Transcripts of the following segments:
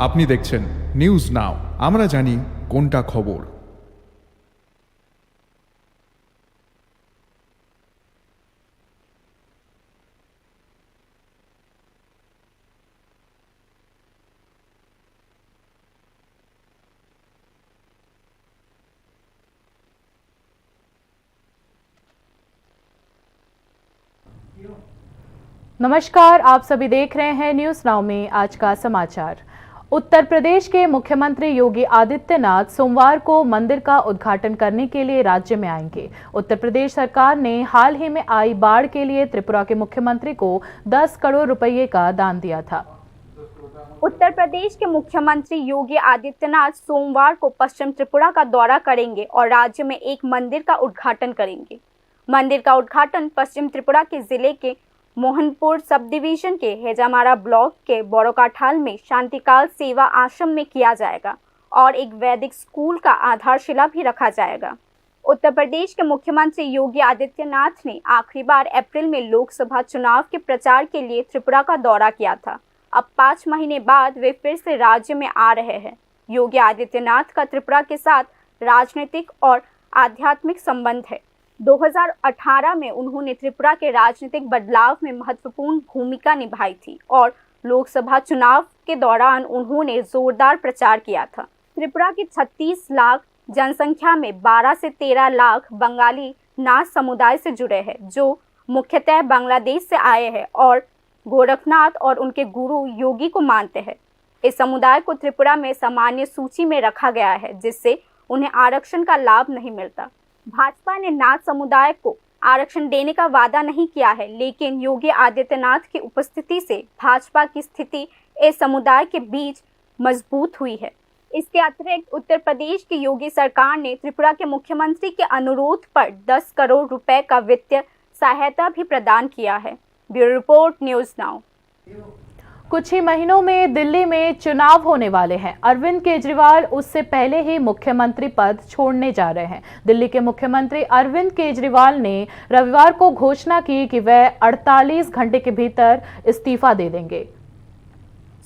আপনি দেখছেন news now, আমরা জানি কোনটা খবর। नमस्कार, आप सभी देख रहे हैं न्यूज नाउ में आज का समाचार। उत्तर प्रदेश के मुख्यमंत्री योगी आदित्यनाथ सोमवार को मंदिर का उद्घाटन करने के लिए राज्य में आएंगे। उत्तर प्रदेश सरकार ने हाल ही में आई बाढ़ के लिए त्रिपुरा के मुख्यमंत्री को 10 करोड़ रुपए का दान दिया था। उत्तर प्रदेश के मुख्यमंत्री योगी आदित्यनाथ सोमवार को पश्चिम त्रिपुरा का दौरा करेंगे और राज्य में एक मंदिर का उद्घाटन करेंगे। मंदिर का उद्घाटन पश्चिम त्रिपुरा के जिले के मोहनपुर सब डिवीजन के हेजामारा ब्लॉक के बोरोकाठाल में शांतिकाल सेवा आश्रम में किया जाएगा और एक वैदिक स्कूल का आधारशिला भी रखा जाएगा। उत्तर प्रदेश के मुख्यमंत्री योगी आदित्यनाथ ने आखिरी बार अप्रैल में लोकसभा चुनाव के प्रचार के लिए त्रिपुरा का दौरा किया था। अब 5 महीने बाद वे फिर से राज्य में आ रहे हैं। योगी आदित्यनाथ का त्रिपुरा के साथ राजनीतिक और आध्यात्मिक संबंध है। 2018 में उन्होंने त्रिपुरा के राजनीतिक बदलाव में महत्वपूर्ण भूमिका निभाई थी और लोकसभा चुनाव के दौरान उन्होंने जोरदार प्रचार किया था। त्रिपुरा की 36 लाख जनसंख्या में 12 से 13 लाख बंगाली नाथ समुदाय से जुड़े हैं, जो मुख्यतः बांग्लादेश से आए हैं और गोरखनाथ और उनके गुरु योगी को मानते हैं। इस समुदाय को त्रिपुरा में सामान्य सूची में रखा गया है, जिससे उन्हें आरक्षण का लाभ नहीं मिलता। भाजपा ने नाथ समुदाय को आरक्षण देने का वादा नहीं किया है, लेकिन योगी आदित्यनाथ की उपस्थिति से भाजपा की स्थिति इस समुदाय के बीच मजबूत हुई है। इसके अतिरिक्त उत्तर प्रदेश की योगी सरकार ने त्रिपुरा के मुख्यमंत्री के अनुरोध पर 10 करोड़ रुपए का वित्तीय सहायता भी प्रदान किया है। Bureau report, news now. कुछ ही महीनों में दिल्ली में चुनाव होने वाले हैं। अरविंद केजरीवाल उससे पहले ही मुख्यमंत्री पद छोड़ने जा रहे हैं। दिल्ली के मुख्यमंत्री अरविंद केजरीवाल ने रविवार को घोषणा की कि वह 48 घंटे के भीतर इस्तीफा दे देंगे।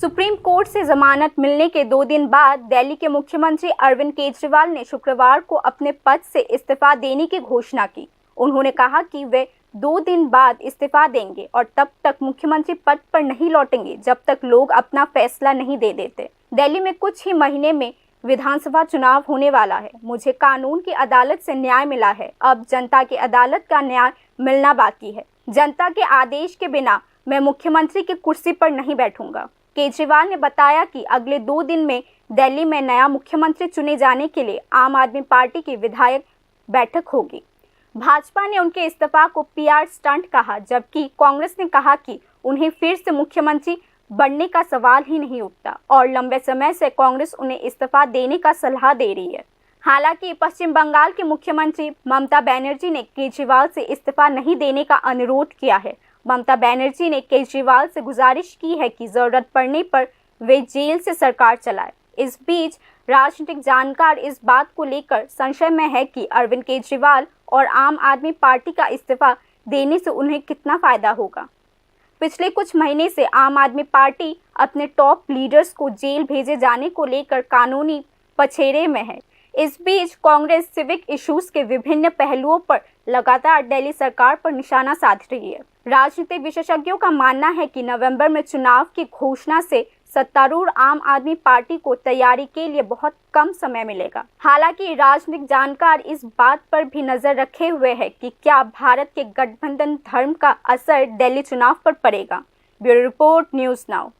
सुप्रीम कोर्ट से जमानत मिलने के 2 दिन बाद दिल्ली के मुख्यमंत्री अरविंद केजरीवाल ने शुक्रवार को अपने पद से इस्तीफा देने की घोषणा की। उन्होंने कहा कि वे 2 दिन बाद इस्तीफा देंगे और तब तक मुख्यमंत्री पद पर नहीं लौटेंगे जब तक लोग अपना फैसला नहीं दे देते। दिल्ली में कुछ ही महीने में विधानसभा चुनाव होने वाला है। मुझे कानून की अदालत से न्याय मिला है, अब जनता की अदालत का न्याय मिलना बाकी है। जनता के आदेश के बिना मैं मुख्यमंत्री की कुर्सी पर नहीं बैठूंगा। केजरीवाल ने बताया कि अगले 2 दिन में दिल्ली में नया मुख्यमंत्री चुने जाने के लिए आम आदमी पार्टी की विधायक बैठक होगी। भाजपा ने उनके इस्तीफा को पीआर स्टंट कहा, जबकि कांग्रेस ने कहा कि उन्हें फिर से मुख्यमंत्री बनने का सवाल ही नहीं उठता और लंबे समय से कांग्रेस उन्हें इस्तीफा देने का सलाह दे रही है। हालांकि पश्चिम बंगाल के मुख्यमंत्री ममता बनर्जी ने केजरीवाल से इस्तीफा नहीं देने का अनुरोध किया है। ममता बनर्जी ने केजरीवाल से गुजारिश की है कि जरूरत पड़ने पर वे जेल से सरकार चलाए। इस बीच राजनीतिक जानकार इस बात को लेकर संशय में है कि अरविंद केजरीवाल और आम आदमी पार्टी का इस्तीफा देने से उन्हें कितना फायदा होगा। पिछले कुछ महीने से आम आदमी पार्टी अपने टॉप लीडर्स को जेल भेजे जाने को लेकर कानूनी पछेरे में है। इस बीच कांग्रेस सिविक इश्यूज के विभिन्न पहलुओं पर लगातार दिल्ली सरकार पर निशाना साध रही है। राजनीतिक विशेषज्ञों का मानना है कि नवंबर में चुनाव की घोषणा से सत्तारूढ़ आम आदमी पार्टी को तैयारी के लिए बहुत कम समय मिलेगा। हालांकि राजनीतिक जानकार इस बात पर भी नजर रखे हुए हैं कि क्या भारत के गठबंधन धर्म का असर दिल्ली चुनाव पर पड़ेगा। Bureau report, news now.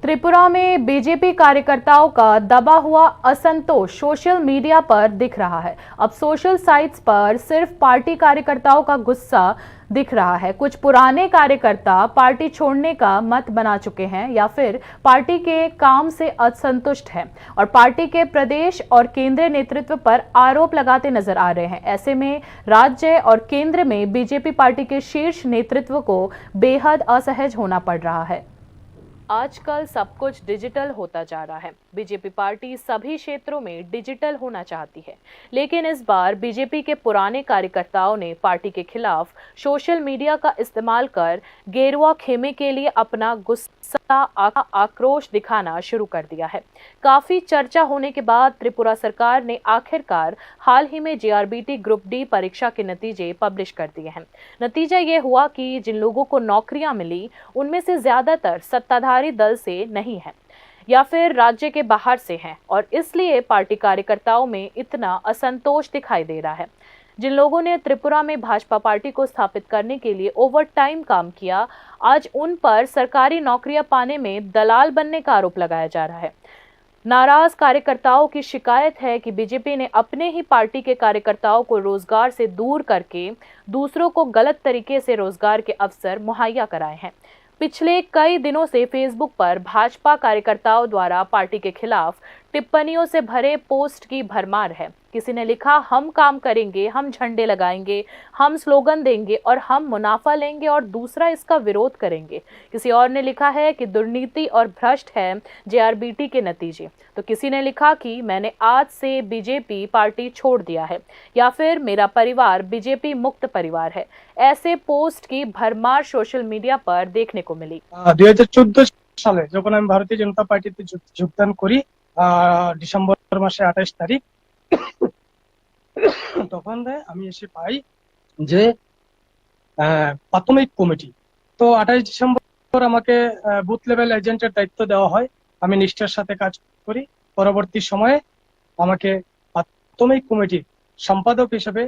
Tripura में बीजेपी कार्यकर्ताओं का दबा हुआ असंतोष सोशल मीडिया पर दिख रहा है। अब सोशल साइट्स पर सिर्फ पार्टी कार्यकर्ताओं का गुस्सा दिख रहा है। कुछ पुराने कार्यकर्ता पार्टी छोड़ने का मत बना चुके हैं या फिर पार्टी के काम से असंतुष्ट हैं और पार्टी के प्रदेश और केंद्रीय नेतृत्व पर आरोप लगाते नजर आ रहे हैं। ऐसे में राज्य और केंद्र में बीजेपी पार्टी के शीर्ष नेतृत्व को बेहद असहज होना पड़ रहा है। आजकल सब कुछ डिजिटल होता जा रहा है। बीजेपी पार्टी सभी क्षेत्रों में डिजिटल होना चाहती है, लेकिन इस बार बीजेपी के पुराने कार्यकर्ताओं ने पार्टी के खिलाफ सोशल मीडिया का इस्तेमाल कर गेरुआ खेमे के लिए अपना गुस्सा आक्रोश दिखाना शुरू कर दिया है। काफी चर्चा होने के बाद त्रिपुरा सरकार ने आखिरकार हाल ही में जेआरबीटी ग्रुप डी परीक्षा के नतीजे पब्लिश कर दिए हैं। नतीजा ये हुआ कि जिन लोगों को नौकरियां मिली उनमें से ज्यादातर सत्ताधारी दल से नहीं है या फिर राज्य के बाहर से हैं, और इसलिए पार्टी कार्यकर्ताओं में इतना असंतोष दिखाई दे रहा है। जिन लोगों ने त्रिपुरा में भाजपा पार्टी को स्थापित करने के लिए ओवरटाइम काम किया, आज उन पर सरकारी नौकरियां पाने में दलाल बनने का आरोप लगाया जा रहा है। नाराज कार्यकर्ताओं की शिकायत है कि बीजेपी ने अपने ही पार्टी के कार्यकर्ताओं को रोजगार से दूर करके दूसरों को गलत तरीके से रोजगार के अवसर मुहैया कराए हैं। पिछले कई दिनों से फेसबुक पर भाजपा कार्यकर्ताओं द्वारा पार्टी के खिलाफ टिप्पणियों से भरे पोस्ट की भरमार है। किसी ने लिखा, हम काम करेंगे, हम झंडे लगाएंगे, हम स्लोगन देंगे और हम मुनाफा लेंगे, और दूसरा इसका विरोध करेंगे। किसी और ने लिखा है कि दुर्नीति और भ्रष्ट है जेआरबीटी के नतीजे। तो किसी ने लिखा कि मैंने आज से बीजेपी पार्टी छोड़ दिया है, या फिर मेरा परिवार बीजेपी मुक्त परिवार है। ऐसे पोस्ट की भरमार सोशल मीडिया पर देखने को मिली। 2014 সালে যখন আমি ভারতীয় জনতা পার্টিতে যোগদান করি ডিসেম্বর মাসে 28 তারিখ, তখন আমি এসে পাই যে প্রাথমিক কমিটি, তো 28 ডিসেম্বর আমাকে বুথ লেভেল এজেন্টের দায়িত্ব দেওয়া হয়। আমি নিষ্ঠার সাথে কাজ করি। পরবর্তী সময়ে আমাকে প্রাথমিক কমিটির সম্পাদক হিসেবে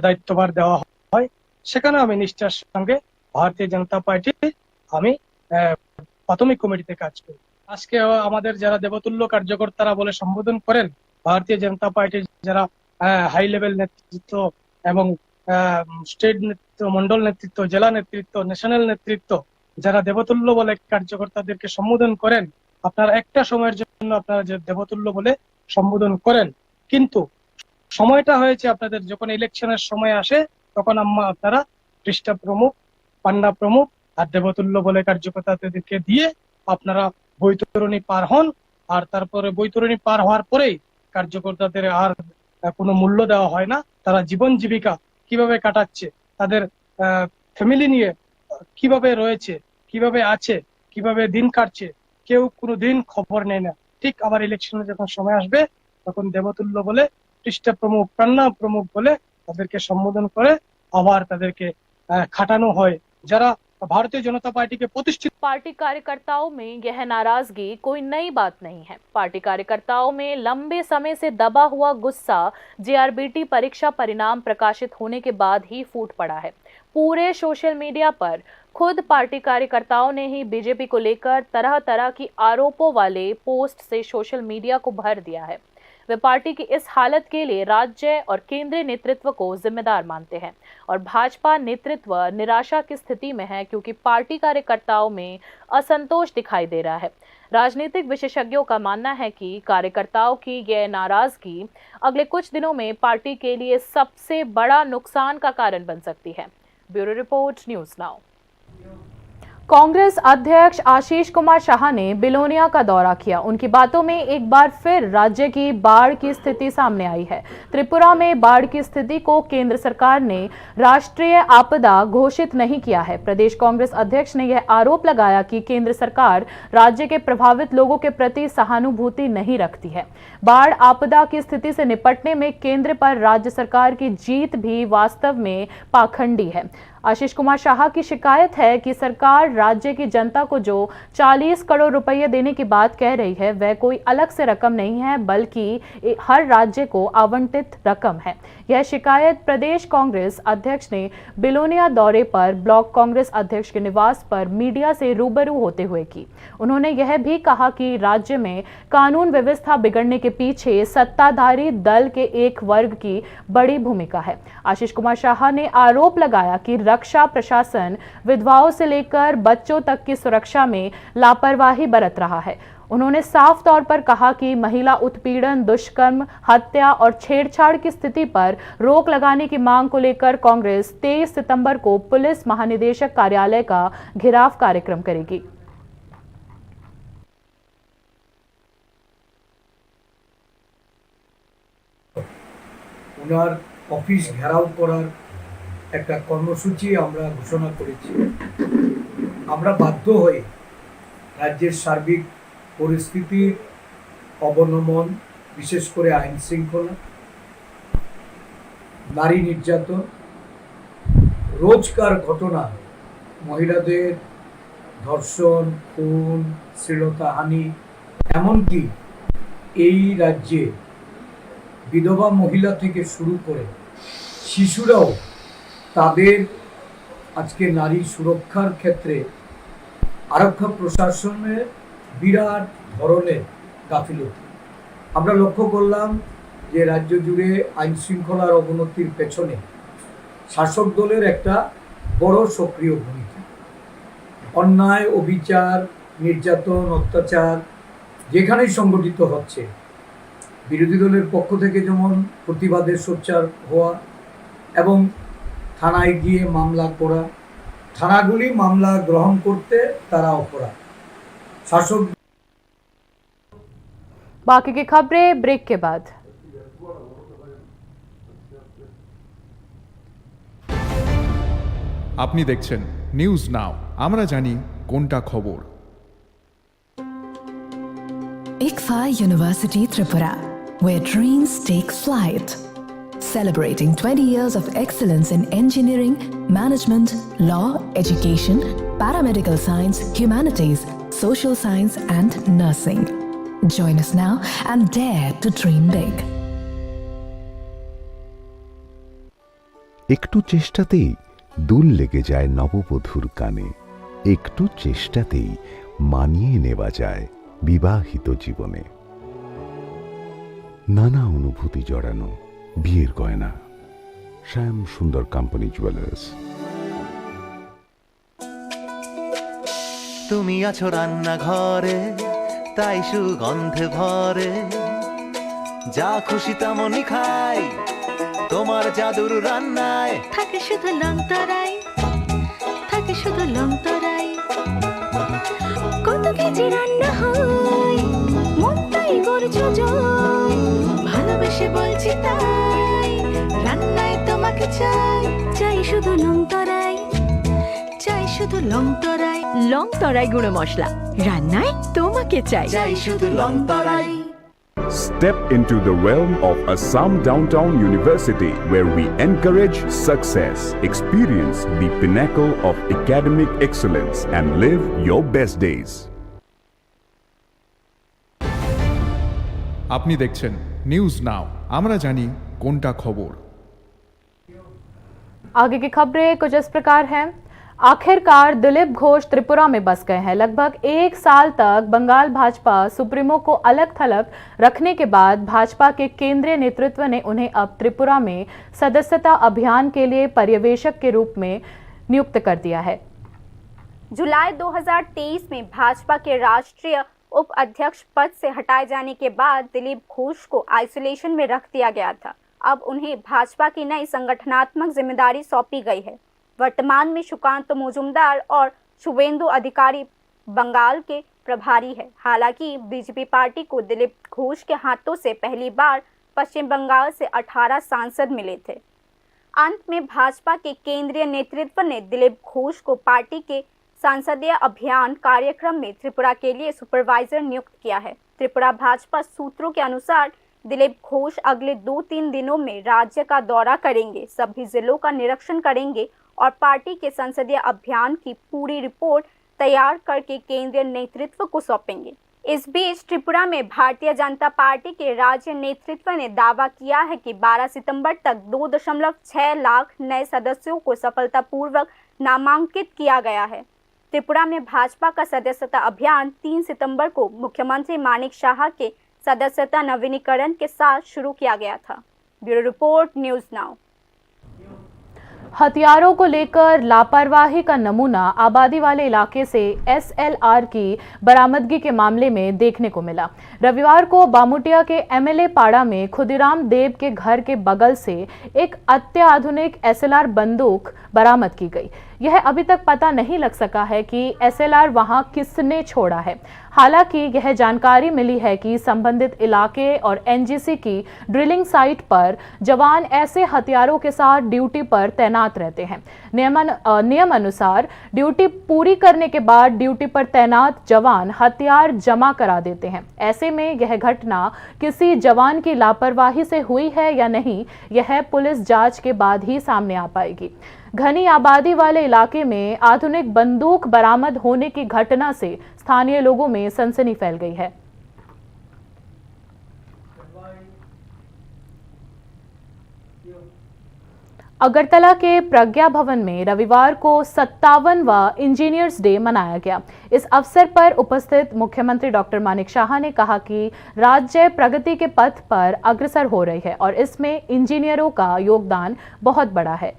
দায়িত্বভার দেওয়া হয়। সেখানে আমি নিষ্ঠার সঙ্গে ভারতীয় জনতা পার্টির আমি প্রাথমিক কমিটিতে কাজ করি। আজকে আমাদের যারা দেবতুল্য কার্যকর্তারা বলে সম্বোধন করেন, ভারতীয় জনতা পার্টির যারা হাই লেভেল নেতৃত্ব এবং স্টেট নেতৃত্ব, মন্ডল নেতৃত্ব, জেলা নেতৃত্ব, ন্যাশনাল নেতৃত্ব, যারা দেবতুল্য বলে কার্যকর্তাদেরকে সম্বোধন করেন, আপনারা একটা সময়ের জন্য আপনারা যে দেবতুল্য বলে সম্বোধন করেন, কিন্তু সময়টা হয়েছে আপনাদের যখন ইলেকশনের সময় আসে তখন আপনারা পৃষ্ঠা প্রমুখ, পান্ডা প্রমুখ আর দেবতুল্য বলে কার্যকর্তাদেরকে দিয়ে আপনারা বৈতরণী পার হন। আর তারপরে বৈতরণী পার হওয়ার পরেই কার্যকর্তাদের আর কোনো মূল্য দেওয়া হয় না। তারা জীবন জীবিকা কিভাবে কাটাচ্ছে, তাদের ফ্যামিলি নিয়ে কিভাবে রয়েছে, কিভাবে আছে, কিভাবে দিন কাটছে, কেউ কোনো দিন খবর নেয় না। ঠিক আবার ইলেকশনে যখন সময় আসবে তখন দেবতুল্য বলে, পৃষ্ঠা প্রমুখ, প্রাণা প্রমুখ বলে তাদেরকে সম্বোধন করে আবার তাদেরকে খাটানো হয়। যারা भारतीय जनता पार्टी के प्रतिष्ठित पार्टी कार्यकर्ताओं में यह नाराजगी कोई नई बात नहीं है। पार्टी कार्यकर्ताओं में लंबे समय से दबा हुआ गुस्सा जेआरबीटी परीक्षा परिणाम प्रकाशित होने के बाद ही फूट पड़ा है। पूरे सोशल मीडिया पर खुद पार्टी कार्यकर्ताओं ने ही बीजेपी को लेकर तरह तरह की आरोपों वाले पोस्ट से सोशल मीडिया को भर दिया है। वे पार्टी की इस हालत के लिए राज्य और केंद्रीय नेतृत्व को जिम्मेदार मानते हैं, और भाजपा नेतृत्व निराशा की स्थिति में है क्योंकि पार्टी कार्यकर्ताओं में असंतोष दिखाई दे रहा है। राजनीतिक विशेषज्ञों का मानना है कि कार्यकर्ताओं की यह नाराजगी अगले कुछ दिनों में पार्टी के लिए सबसे बड़ा नुकसान का कारण बन सकती है। Bureau report, news now. Congress अध्यक्ष आशीष कुमार शाह ने बिलोनिया का दौरा किया। उनकी बातों में एक बार फिर राज्य की बाढ़ की स्थिति सामने आई है। त्रिपुरा में बाढ़ की स्थिति को केंद्र सरकार ने राष्ट्रीय आपदा घोषित नहीं किया है। प्रदेश कांग्रेस अध्यक्ष ने यह आरोप लगाया कि केंद्र सरकार राज्य के प्रभावित लोगों के प्रति सहानुभूति नहीं रखती है। बाढ़ आपदा की स्थिति से निपटने में केंद्र पर राज्य सरकार की जीत भी वास्तव में पाखंडी है। आशीष कुमार शाह की शिकायत है कि सरकार राज्य की जनता को जो 40 करोड़ रुपए देने की बात कह रही है वह कोई अलग से रकम नहीं है, बल्कि हर राज्य को आवंटित रकम है। यह शिकायत प्रदेश कांग्रेस अध्यक्ष ने बिलोनिया दौरे पर ब्लॉक कांग्रेस अध्यक्ष के निवास पर मीडिया से रूबरू होते हुए की। उन्होंने यह भी कहा कि राज्य में कानून व्यवस्था बिगड़ने के पीछे सत्ताधारी दल के एक वर्ग की बड़ी भूमिका है। आशीष कुमार शाह ने आरोप लगाया कि रक्षा प्रशासन विधवाओं से लेकर बच्चों तक की सुरक्षा में लापरवाही बरत रहा है। उन्होंने साफ तौर पर कहा कि महिला उत्पीड़न, दुष्कर्म, हत्या और छेड़छाड़ की स्थिति पर रोक लगाने की मांग को लेकर कांग्रेस 23 सितंबर को पुलिस महानिदेशक कार्यालय का घेराव कार्यक्रम करेगी। ওনার অফিস ঘেরাও করার একটা কর্মসূচি আমরা ঘোষণা করেছি। আমরা বাধ্য হয়ে রাজ্যের সার্বিক পরিস্থিতির অবনমন, বিশেষ করে আইন শৃঙ্খলা, নারী নির্যাতন, রোজকার ঘটনা, মহিলাদের ধর্ষণ, খুন, শ্লীলতাহানি, এমনকি এই রাজ্যে বিধবা মহিলা থেকে শুরু করে শিশুরাও তাদের আজকে নারী সুরক্ষার ক্ষেত্রে আরক্ষা প্রশাসনের বিরাট ধরনের গাফিলতি। আমরা লক্ষ্য করলাম যে রাজ্য জুড়ে আইন শৃঙ্খলার অবনতির পেছনে শাসক দলের একটা বড় সক্রিয় ভূমিকা। অন্যায়, অবিচার, নির্যাতন, অত্যাচার যেখানেই সংগঠিত হচ্ছে, বিরোধী দলের পক্ষ থেকে যেমন প্রতিবাদের সোচ্চার হওয়া এবং থানায় গিয়ে মামলা করা, থানাগুলি মামলা গ্রহণ করতে তারা অপরাধ। শাসক बाकी की खबरें ब्रेक के बाद। আপনি দেখছেন নিউজ নাও, আমরা জানি কোনটা খবর। ICFA University Tripura, where dreams take flight. Celebrating 20 years of excellence in engineering, management, law, education, paramedical science, humanities, social science, and nursing. Join us now and dare to dream big. একটু চেষ্টাতেই দুল লেগে যায় নববধূর কানে, একটু চেষ্টাতেই মানিয়ে নেওয়া যায় বিবাহিত জীবনে। নানা অনুভূতি জড়ানো বিয়ের গয়না, শ্যাম সুন্দর কোম্পানি জুয়েলার্স। তুমি আছো রান্নাঘরে, তাই সুগন্ধে ভরে, যা খুশি তেমনই খাই, তোমার জাদুর রান্নায় থাকে শুধু লংতরাই, থাকে শুধু লংতরাই। কত কেজি রান্না হয়, মনটাই গড়ছো জয়, ভালোবেসে বলছি তাই, রান্নায় তোমাকে চাই, চাই শুধু লংতরাই, চাই শুধু লংতরাই। লংতরাই গুঁড়ো মশলা, রান্নায় তোমাকে চাই, চাই শুধু লংতরাই। Step into the realm of Assam Downtown University, where we encourage success, experience the pinnacle of academic excellence, and live your best days. আপনি দেখছেন নিউজ নাও, আমরা জানি কোনটা খবর। आगे की खबरें कुछ इस प्रकार हैं। आखिरकार दिलीप घोष त्रिपुरा में बस गए हैं। लगभग एक साल तक बंगाल भाजपा सुप्रीमो को अलग थलग रखने के बाद भाजपा के केंद्रीय नेतृत्व ने उन्हें अब त्रिपुरा में सदस्यता अभियान के लिए पर्यवेक्षक के रूप में नियुक्त कर दिया है। जुलाई 2023 में भाजपा के राष्ट्रीय उप अध्यक्ष पद से हटाए जाने के बाद दिलीप घोष को आइसोलेशन में रख दिया गया था। अब उन्हें भाजपा की नई संगठनात्मक जिम्मेदारी सौंपी गई है। वर्तमान में सुकांत मुजुमदार और शुभेंदु अधिकारी बंगाल के प्रभारी है। हालांकि बीजेपी पार्टी को दिलीप घोष के हाथों से पहली बार पश्चिम बंगाल से 18 सांसद मिले थे। अंत में भाजपा के केंद्रीय नेतृत्व ने दिलीप घोष को पार्टी के संसदीय अभियान कार्यक्रम में त्रिपुरा के लिए सुपरवाइजर नियुक्त किया है। त्रिपुरा भाजपा सूत्रों के अनुसार दिलीप घोष अगले 2-3 दिनों में राज्य का दौरा करेंगे, सभी जिलों का निरीक्षण करेंगे और पार्टी के संसदीय अभियान की पूरी रिपोर्ट तैयार करके केंद्रीय नेतृत्व को सौंपेंगे। इस बीच त्रिपुरा में भारतीय जनता पार्टी के राज्य नेतृत्व ने दावा किया है कि 12 सितंबर तक 2.6 लाख नए सदस्यों को सफलतापूर्वक नामांकित किया गया है। त्रिपुरा में भाजपा का सदस्यता अभियान 3 सितंबर को मुख्यमंत्री मानिक शाह के सदस्यता नवीनीकरण के साथ शुरू किया गया था। Bureau report, news now. हथियारों को लेकर लापरवाही का नमूना आबादी वाले इलाके से एसएलआर की बरामदगी के मामले में देखने को मिला। रविवार को बामुटिया के एमएलए पाड़ा में खुदीराम देव के घर के बगल से एक अत्याधुनिक एसएलआर बंदूक बरामद की गई। यह अभी तक पता नहीं लग सका है कि SLR वहां किसने छोड़ा है। हालांकि यह जानकारी मिली है कि संबंधित इलाके और NGC की ड्रिलिंग साइट पर जवान ऐसे हथियारों के साथ ड्यूटी पर तैनात रहते हैं। नियम अनुसार ड्यूटी पूरी करने के बाद ड्यूटी पर तैनात जवान हथियार जमा करा देते हैं। ऐसे में यह घटना किसी जवान की लापरवाही से हुई है या नहीं, यह पुलिस जांच के बाद ही सामने आ पाएगी। घनी आबादी वाले इलाके में आधुनिक बंदूक बरामद होने की घटना से स्थानीय लोगों में सनसनी फैल गई है। अगरतला के प्रज्ञा भवन में रविवार को 57वां इंजीनियर्स डे मनाया गया। इस अवसर पर उपस्थित मुख्यमंत्री डॉक्टर मानिक शाह ने कहा कि राज्य प्रगति के पथ पर अग्रसर हो रही है और इसमें इंजीनियरों का योगदान बहुत बड़ा है।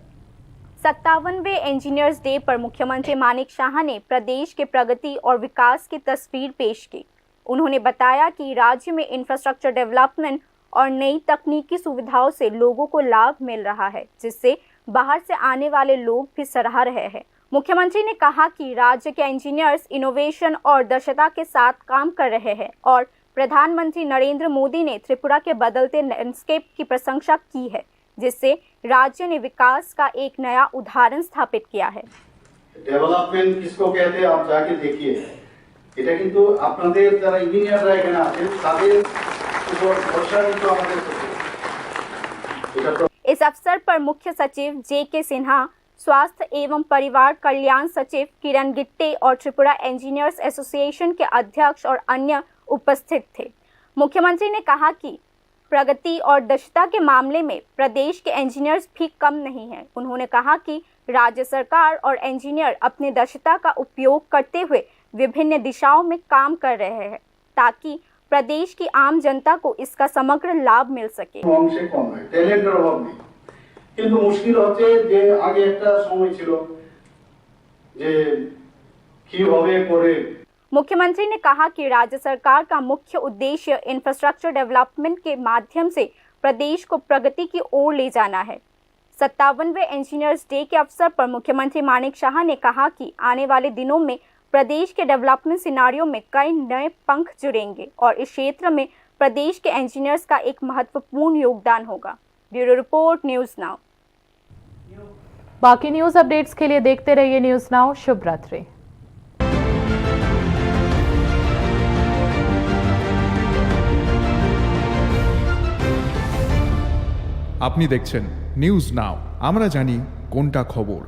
57वें इंजीनियर्स डे पर मुख्यमंत्री मानिक शाह ने प्रदेश के प्रगति और विकास की तस्वीर पेश की। उन्होंने बताया कि राज्य में इंफ्रास्ट्रक्चर डेवलपमेंट और नई तकनीकी सुविधाओं से लोगों को लाभ मिल रहा है, जिससे बाहर से आने वाले लोग भी सराह रहे हैं। मुख्यमंत्री ने कहा कि राज्य के इंजीनियर्स इनोवेशन और दक्षता के साथ काम कर रहे हैं और प्रधानमंत्री नरेंद्र मोदी ने त्रिपुरा के बदलते लैंडस्केप की प्रशंसा की है, जिससे राज्य ने विकास का एक नया उदाहरण स्थापित किया है। डेवलपमेंट किसको कहते हैं आप जाके देखिए, এটা কিন্তু আপনাদের যারা ইঞ্জিনিয়াররা এখানে আছেন তাদের উপর ভরসা কিন্তু আমাদের করতে। इस अवसर पर मुख्य सचिव JK सिन्हा, स्वास्थ्य एवं परिवार कल्याण सचिव किरण गिट्टे और त्रिपुरा इंजीनियर्स एसोसिएशन के अध्यक्ष और अन्य उपस्थित थे। मुख्यमंत्री ने कहा कि प्रगति और दक्षता के मामले में प्रदेश के इंजीनियर्स भी कम नहीं हैं। उन्होंने कहा कि राज्य सरकार और इंजीनियर अपनी दक्षता का उपयोग करते हुए विभिन्न दिशाओं में काम कर रहे हैं ताकि प्रदेश की आम जनता को इसका समग्र लाभ मिल सके। অংশে কম হয়, ট্যালেন্টের অভাব নেই, কিন্তু মুশকিল হচ্ছে যে আগে একটা সময় ছিল যে কিভাবে করে। मुख्यमंत्री ने कहा कि राज्य सरकार का मुख्य उद्देश्य इंफ्रास्ट्रक्चर डेवलपमेंट के माध्यम से प्रदेश को प्रगति की ओर ले जाना है। 57वें इंजीनियर्स डे के अवसर पर मुख्यमंत्री मानिक शाह ने कहा कि आने वाले दिनों में प्रदेश के डेवलपमेंट सिनारियों में कई नए पंख जुड़ेंगे और इस क्षेत्र में प्रदेश के इंजीनियर्स का एक महत्वपूर्ण योगदान होगा। Bureau report, news now. बाकी न्यूज अपडेट्स के लिए देखते रहिए न्यूज़ नाउ। शुभ रात्रि। আপনি দেখছেন নিউজ নাও, আমরা জানি কোনটা খবর।